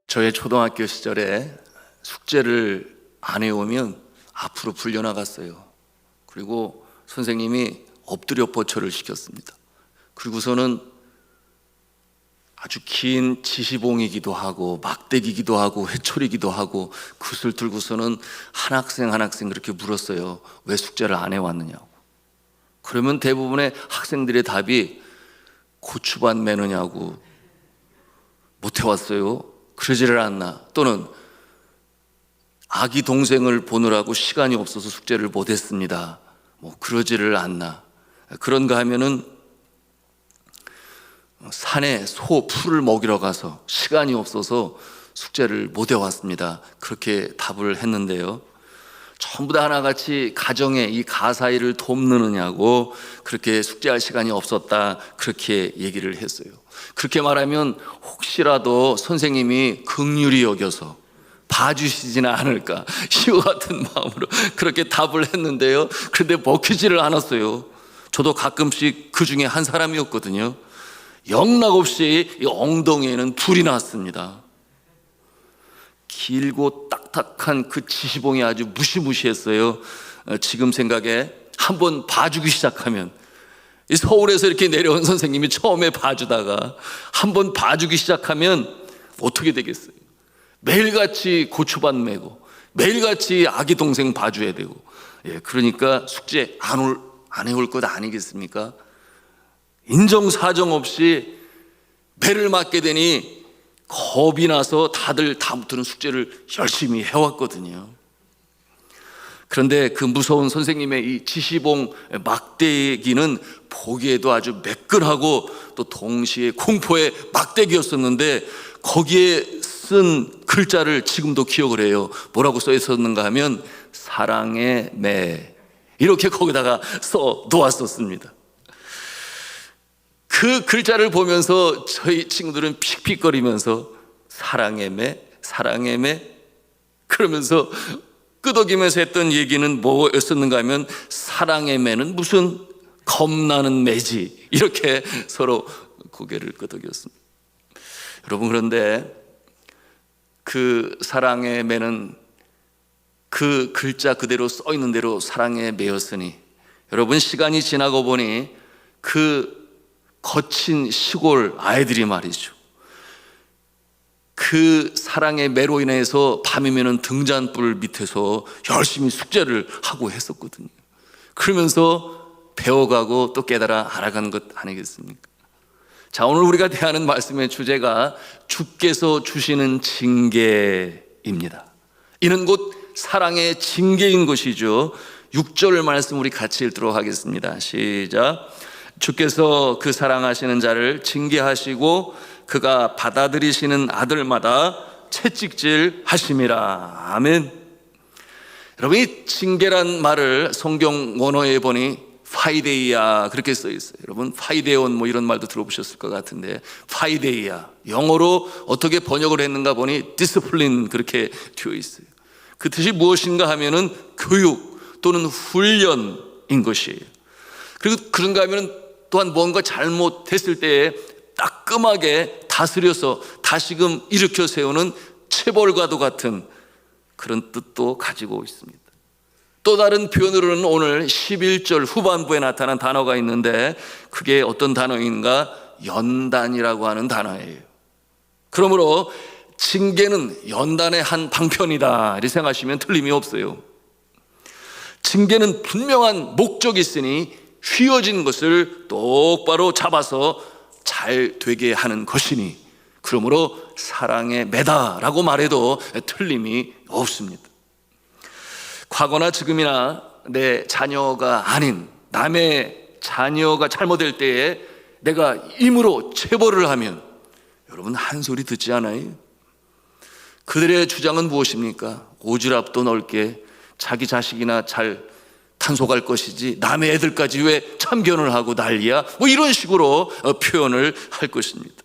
저의 초등학교 시절에 숙제를 안 해오면 앞으로 불려나갔어요. 그리고 선생님이 엎드려 뻗쳐를 시켰습니다. 그리고서는 아주 긴 지시봉이기도 하고 막대기기도 하고 회초리기도 하고 굿을 들고서는 한 학생 그렇게 물었어요. 왜 숙제를 안 해왔느냐고. 그러면 대부분의 학생들의 답이 고추반 매느냐고, 못 해왔어요, 그러지를 않나, 또는 아기 동생을 보느라고 시간이 없어서 숙제를 못했습니다, 그러지를 않나. 그런가 하면은 산에 소 풀을 먹이러 가서 시간이 없어서 숙제를 못 해왔습니다, 그렇게 답을 했는데요, 전부 다 하나같이 가정에 이 가사일을 돕느냐고, 그렇게 숙제할 시간이 없었다, 그렇게 얘기를 했어요. 그렇게 말하면 혹시라도 선생님이 긍휼히 여겨서 봐주시지는 않을까, 이와 같은 마음으로 그렇게 답을 했는데요, 그런데 먹히지를 않았어요. 저도 가끔씩 그 중에 한 사람이었거든요. 영락없이 이 엉덩이에는 불이 났습니다. 길고 딱딱한 그 지시봉이 아주 무시무시했어요. 지금 생각에 한번 봐주기 시작하면, 서울에서 이렇게 내려온 선생님이 처음에 봐주다가 한번 봐주기 시작하면 어떻게 되겠어요? 매일같이 고추반 메고 매일같이 아기 동생 봐줘야 되고, 그러니까 숙제 안 해올 것 아니겠습니까? 인정사정 없이 매를 맞게 되니 겁이 나서 다들 다음부터는 숙제를 열심히 해왔거든요. 그런데 그 무서운 선생님의 이 지시봉 막대기는 보기에도 아주 매끈하고 또 동시에 공포의 막대기였었는데, 거기에 쓴 글자를 지금도 기억을 해요. 뭐라고 써 있었는가 하면 사랑의 매, 이렇게 거기다가 써 놓았었습니다. 그 글자를 보면서 저희 친구들은 픽픽거리면서 사랑의 매 그러면서 끄덕이면서 했던 얘기는 뭐였었는가 하면 사랑의 매는 무슨 겁나는 매지, 이렇게 서로 고개를 끄덕였습니다. 여러분, 그런데 그 사랑의 매는 그 글자 그대로 써 있는 대로 사랑의 매였으니, 여러분, 시간이 지나고 보니 그 거친 시골 아이들이 말이죠, 그 사랑의 매로 인해서 밤이면 등잔불 밑에서 열심히 숙제를 하고 했었거든요. 그러면서 배워가고 또 깨달아 알아가는 것 아니겠습니까? 자, 오늘 우리가 대하는 말씀의 주제가 주께서 주시는 징계입니다. 이는 곧 사랑의 징계인 것이죠. 6절 말씀 우리 같이 읽도록 하겠습니다. 시작. 주께서 그 사랑하시는 자를 징계하시고 그가 받아들이시는 아들마다 채찍질 하심이라. 아멘. 여러분, 이 징계란 말을 성경 원어에 보니 파이데이아, 그렇게 써 있어요. 여러분, 파이데온 이런 말도 들어보셨을 것 같은데, 파이데이아, 영어로 어떻게 번역을 했는가 보니 디스플린, 그렇게 되어 있어요. 그 뜻이 무엇인가 하면은 교육 또는 훈련인 것이에요. 그리고 그런가 하면은 또한 뭔가 잘못했을 때에 따끔하게 다스려서 다시금 일으켜 세우는 체벌과도 같은 그런 뜻도 가지고 있습니다. 또 다른 표현으로는 오늘 11절 후반부에 나타난 단어가 있는데, 그게 어떤 단어인가? 연단이라고 하는 단어예요. 그러므로 징계는 연단의 한 방편이다, 이렇게 생각하시면 틀림이 없어요. 징계는 분명한 목적이 있으니 휘어진 것을 똑바로 잡아서 잘 되게 하는 것이니, 그러므로 사랑의 매다라고 말해도 틀림이 없습니다. 과거나 지금이나 내 자녀가 아닌 남의 자녀가 잘못될 때에 내가 임으로 체벌을 하면 여러분 한 소리 듣지 않아요? 그들의 주장은 무엇입니까? 오지랖도 넓게 자기 자식이나 잘 단속할 것이지 남의 애들까지 왜 참견을 하고 난리야? 이런 식으로 표현을 할 것입니다.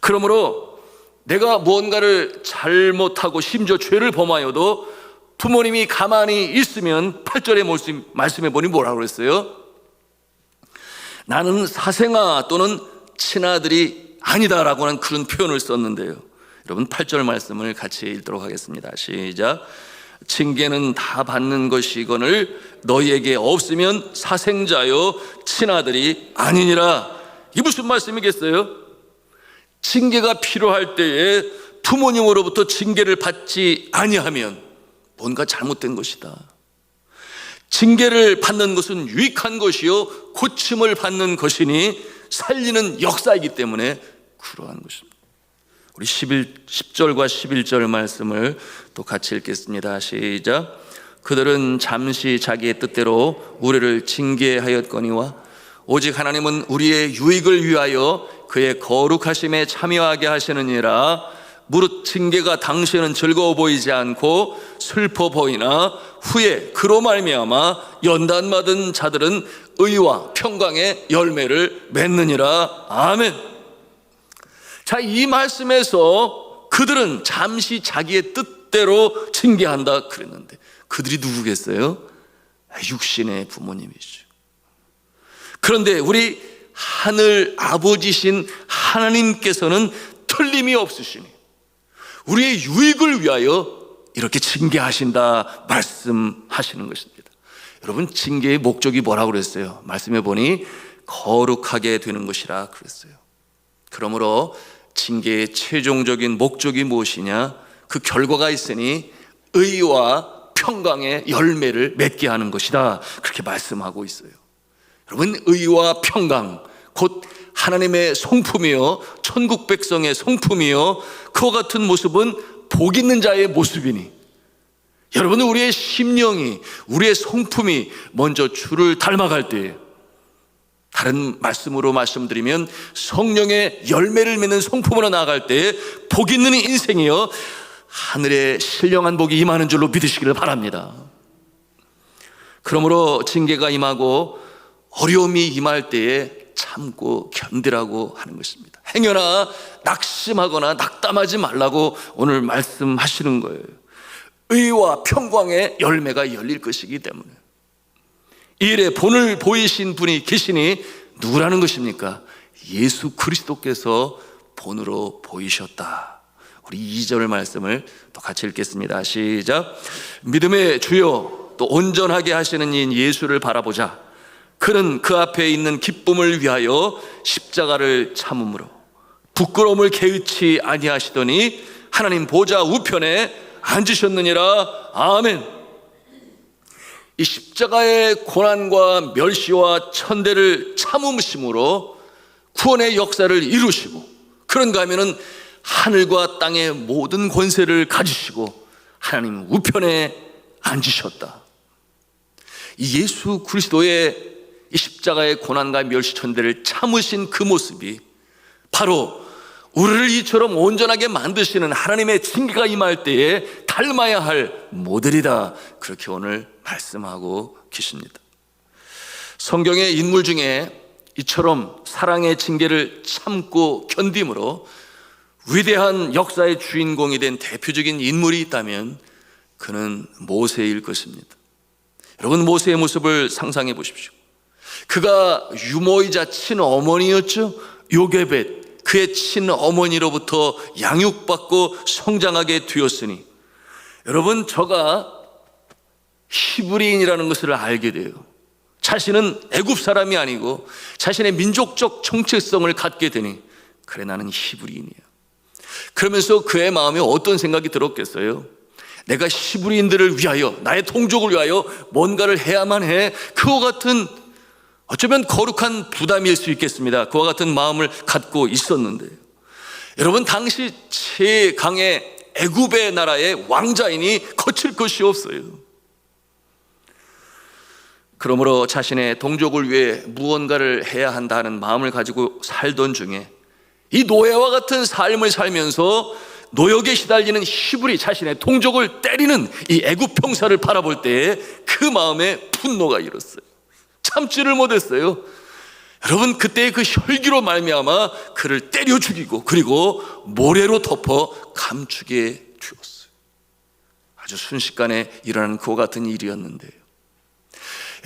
그러므로 내가 무언가를 잘못하고 심지어 죄를 범하여도 부모님이 가만히 있으면 8절의 말씀해 보니 뭐라고 그랬어요? 나는 사생아 또는 친아들이 아니다 라고 하는 그런 표현을 썼는데요, 여러분 8절 말씀을 같이 읽도록 하겠습니다. 시작. 징계는 다 받는 것이거늘 너희에게 없으면 사생자요 친아들이 아니니라. 이게 무슨 말씀이겠어요? 징계가 필요할 때에 부모님으로부터 징계를 받지 아니하면 뭔가 잘못된 것이다. 징계를 받는 것은 유익한 것이요 고침을 받는 것이니 살리는 역사이기 때문에 그러한 것입니다. 우리 10절과 11절 말씀을 또 같이 읽겠습니다. 시작. 그들은 잠시 자기의 뜻대로 우리를 징계하였거니와 오직 하나님은 우리의 유익을 위하여 그의 거룩하심에 참여하게 하시느니라. 무릇 징계가 당시에는 즐거워 보이지 않고 슬퍼 보이나 후에 그로 말미암아 연단받은 자들은 의와 평강의 열매를 맺느니라. 아멘. 자, 이 말씀에서 그들은 잠시 자기의 뜻대로 징계한다 그랬는데 그들이 누구겠어요? 육신의 부모님이죠. 그런데 우리 하늘 아버지신 하나님께서는 틀림이 없으시니 우리의 유익을 위하여 이렇게 징계하신다 말씀하시는 것입니다. 여러분, 징계의 목적이 뭐라고 그랬어요? 말씀해 보니 거룩하게 되는 것이라 그랬어요. 그러므로 징계의 최종적인 목적이 무엇이냐? 그 결과가 있으니 의와 평강의 열매를 맺게 하는 것이다, 그렇게 말씀하고 있어요. 여러분, 의와 평강 곧 하나님의 성품이요 천국 백성의 성품이요 그와 같은 모습은 복 있는 자의 모습이니, 여러분, 우리의 심령이 우리의 성품이 먼저 주를 닮아갈 때, 다른 말씀으로 말씀드리면 성령의 열매를 맺는 성품으로 나아갈 때 복 있는 인생이요 하늘의 신령한 복이 임하는 줄로 믿으시기를 바랍니다. 그러므로 징계가 임하고 어려움이 임할 때에 참고 견디라고 하는 것입니다. 행여나 낙심하거나 낙담하지 말라고 오늘 말씀하시는 거예요. 의와 평강의 열매가 열릴 것이기 때문에. 이 일에 본을 보이신 분이 계시니 누구라는 것입니까? 예수 그리스도께서 본으로 보이셨다. 우리 2절 말씀을 또 같이 읽겠습니다. 시작. 믿음의 주요 또 온전하게 하시는 이인 예수를 바라보자. 그는 그 앞에 있는 기쁨을 위하여 십자가를 참음으로 부끄러움을 개의치 아니하시더니 하나님 보좌 우편에 앉으셨느니라. 아멘. 이 십자가의 고난과 멸시와 천대를 참으심으로 구원의 역사를 이루시고, 그런가 하면은 하늘과 땅의 모든 권세를 가지시고 하나님 우편에 앉으셨다. 이 예수 그리스도의 이 십자가의 고난과 멸시 천대를 참으신 그 모습이 바로 우리를 이처럼 온전하게 만드시는 하나님의 징계가 임할 때에 닮아야 할 모델이다, 그렇게 오늘 말씀하고 계십니다. 성경의 인물 중에 이처럼 사랑의 징계를 참고 견딤으로 위대한 역사의 주인공이 된 대표적인 인물이 있다면 그는 모세일 것입니다. 여러분, 모세의 모습을 상상해 보십시오. 그가 유모이자 친어머니였죠. 요게벳, 그의 친어머니로부터 양육받고 성장하게 되었으니, 여러분, 저가 히브리인이라는 것을 알게 돼요. 자신은 애굽 사람이 아니고 자신의 민족적 정체성을 갖게 되니, 그래 나는 히브리인이야. 그러면서 그의 마음에 어떤 생각이 들었겠어요? 내가 히브리인들을 위하여, 나의 동족을 위하여 뭔가를 해야만 해. 그와 같은, 어쩌면 거룩한 부담일 수 있겠습니다. 그와 같은 마음을 갖고 있었는데, 여러분, 당시 최강의 애굽의 나라의 왕자이니 거칠 것이 없어요. 그러므로 자신의 동족을 위해 무언가를 해야 한다는 마음을 가지고 살던 중에 이 노예와 같은 삶을 살면서 노역에 시달리는 히브리, 자신의 동족을 때리는 이 애굽 병사를 바라볼 때에 그 마음에 분노가 일었어요. 참지를 못했어요. 여러분, 그때의 그 혈기로 말미암아 그를 때려 죽이고 그리고 모래로 덮어 감추게 되었어요. 아주 아주 순식간에 일어나는 그와 같은 일이었는데요.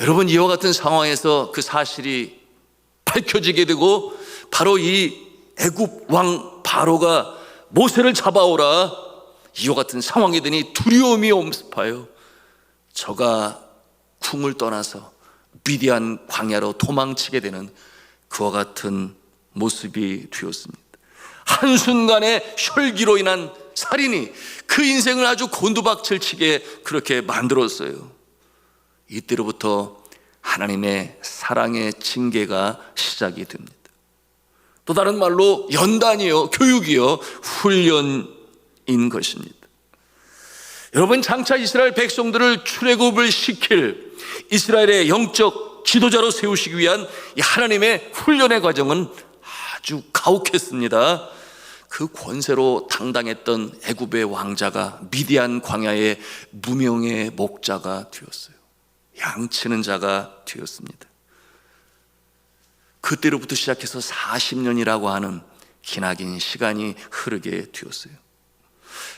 여러분, 이와 같은 상황에서 그 사실이 밝혀지게 되고 바로 이 애굽 왕 바로가 모세를 잡아오라, 이와 같은 상황이 되니 두려움이 엄습하여 저가 궁을 떠나서 미디안 광야로 도망치게 되는 그와 같은 모습이 되었습니다. 한순간의 혈기로 인한 살인이 그 인생을 아주 곤두박질 치게 그렇게 만들었어요. 이때로부터 하나님의 사랑의 징계가 시작이 됩니다. 또 다른 말로 연단이요, 교육이요, 훈련인 것입니다. 여러분, 장차 이스라엘 백성들을 출애굽을 시킬 이스라엘의 영적 지도자로 세우시기 위한 이 하나님의 훈련의 과정은 아주 가혹했습니다. 그 권세로 당당했던 애굽의 왕자가 미디안 광야의 무명의 목자가 되었어요. 양치는 자가 되었습니다. 그때로부터 시작해서 40년이라고 하는 기나긴 시간이 흐르게 되었어요.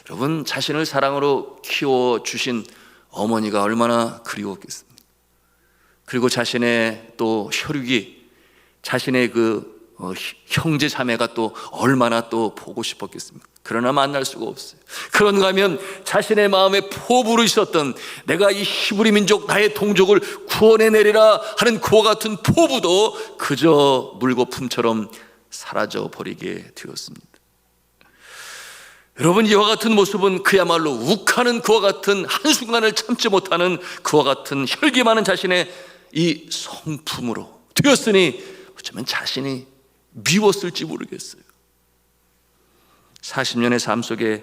여러분, 자신을 사랑으로 키워주신 어머니가 얼마나 그리웠겠습니까? 그리고 자신의 또 혈육이, 자신의 그 형제 자매가 또 얼마나 또 보고 싶었겠습니까? 그러나 만날 수가 없어요. 그런가 하면 자신의 마음에 포부로 있었던 내가 이 히브리 민족 나의 동족을 구원해내리라 하는 그와 같은 포부도 그저 물거품처럼 사라져 버리게 되었습니다. 여러분, 이와 같은 모습은 그야말로 욱하는 그와 같은, 한순간을 참지 못하는 그와 같은 혈기 많은 자신의 이 성품으로 되었으니 어쩌면 자신이 미웠을지 모르겠어요. 40년의 삶 속에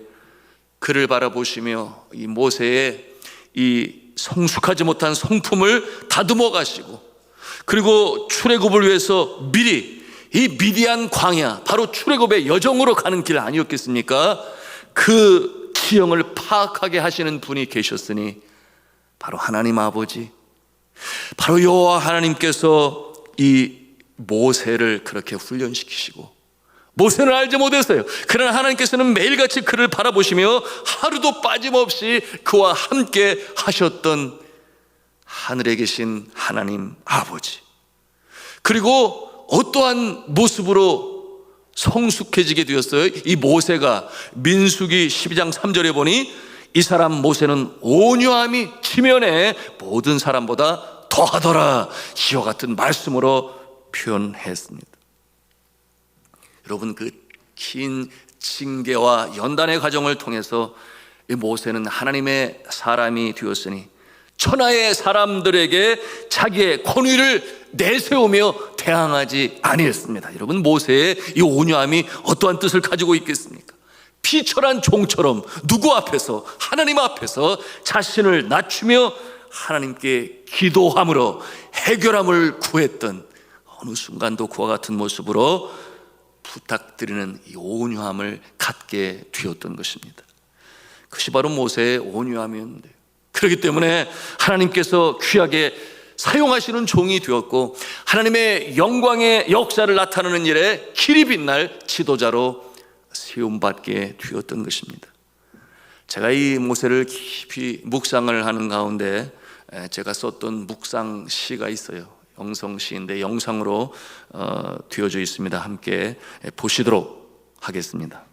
그를 바라보시며 이 모세의 이 성숙하지 못한 성품을 다듬어 가시고, 그리고 출애굽을 위해서 미리 이 미디안 광야, 바로 출애굽의 여정으로 가는 길 아니었겠습니까? 그 지형을 파악하게 하시는 분이 계셨으니 바로 하나님 아버지, 바로 여호와 하나님께서 이 모세를 그렇게 훈련시키시고, 모세는 알지 못했어요. 그러나 하나님께서는 매일같이 그를 바라보시며 하루도 빠짐없이 그와 함께 하셨던 하늘에 계신 하나님 아버지, 그리고 어떠한 모습으로 성숙해지게 되었어요? 이 모세가 민수기 12장 3절에 보니 이 사람 모세는 온유함이 지면에 모든 사람보다 더하더라, 이와 같은 말씀으로 표현했습니다. 여러분, 그 긴 징계와 연단의 과정을 통해서 이 모세는 하나님의 사람이 되었으니 천하의 사람들에게 자기의 권위를 내세우며 대항하지 아니했습니다. 여러분, 모세의 이 온유함이 어떠한 뜻을 가지고 있겠습니까? 피철한 종처럼 누구 앞에서, 하나님 앞에서 자신을 낮추며 하나님께 기도함으로 해결함을 구했던, 어느 순간도 그와 같은 모습으로 부탁드리는 이 온유함을 갖게 되었던 것입니다. 그것이 바로 모세의 온유함이었는데요. 그렇기 때문에 하나님께서 귀하게 사용하시는 종이 되었고, 하나님의 영광의 역사를 나타내는 일에 길이 빛날 지도자로 세움받게 되었던 것입니다. 제가 이 모세를 깊이 묵상을 하는 가운데 제가 썼던 묵상 시가 있어요. 영성시인데 영상으로 되어져 있습니다. 함께 보시도록 하겠습니다.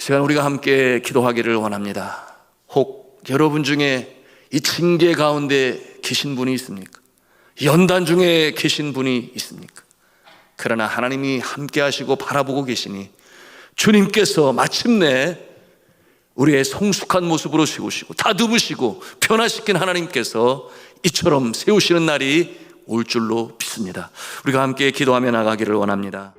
시간 우리가 함께 기도하기를 원합니다. 혹 여러분 중에 이 징계 가운데 계신 분이 있습니까? 연단 중에 계신 분이 있습니까? 그러나 하나님이 함께 하시고 바라보고 계시니 주님께서 마침내 우리의 성숙한 모습으로 세우시고 다듬으시고 변화시킨 하나님께서 이처럼 세우시는 날이 올 줄로 믿습니다. 우리가 함께 기도하며 나가기를 원합니다.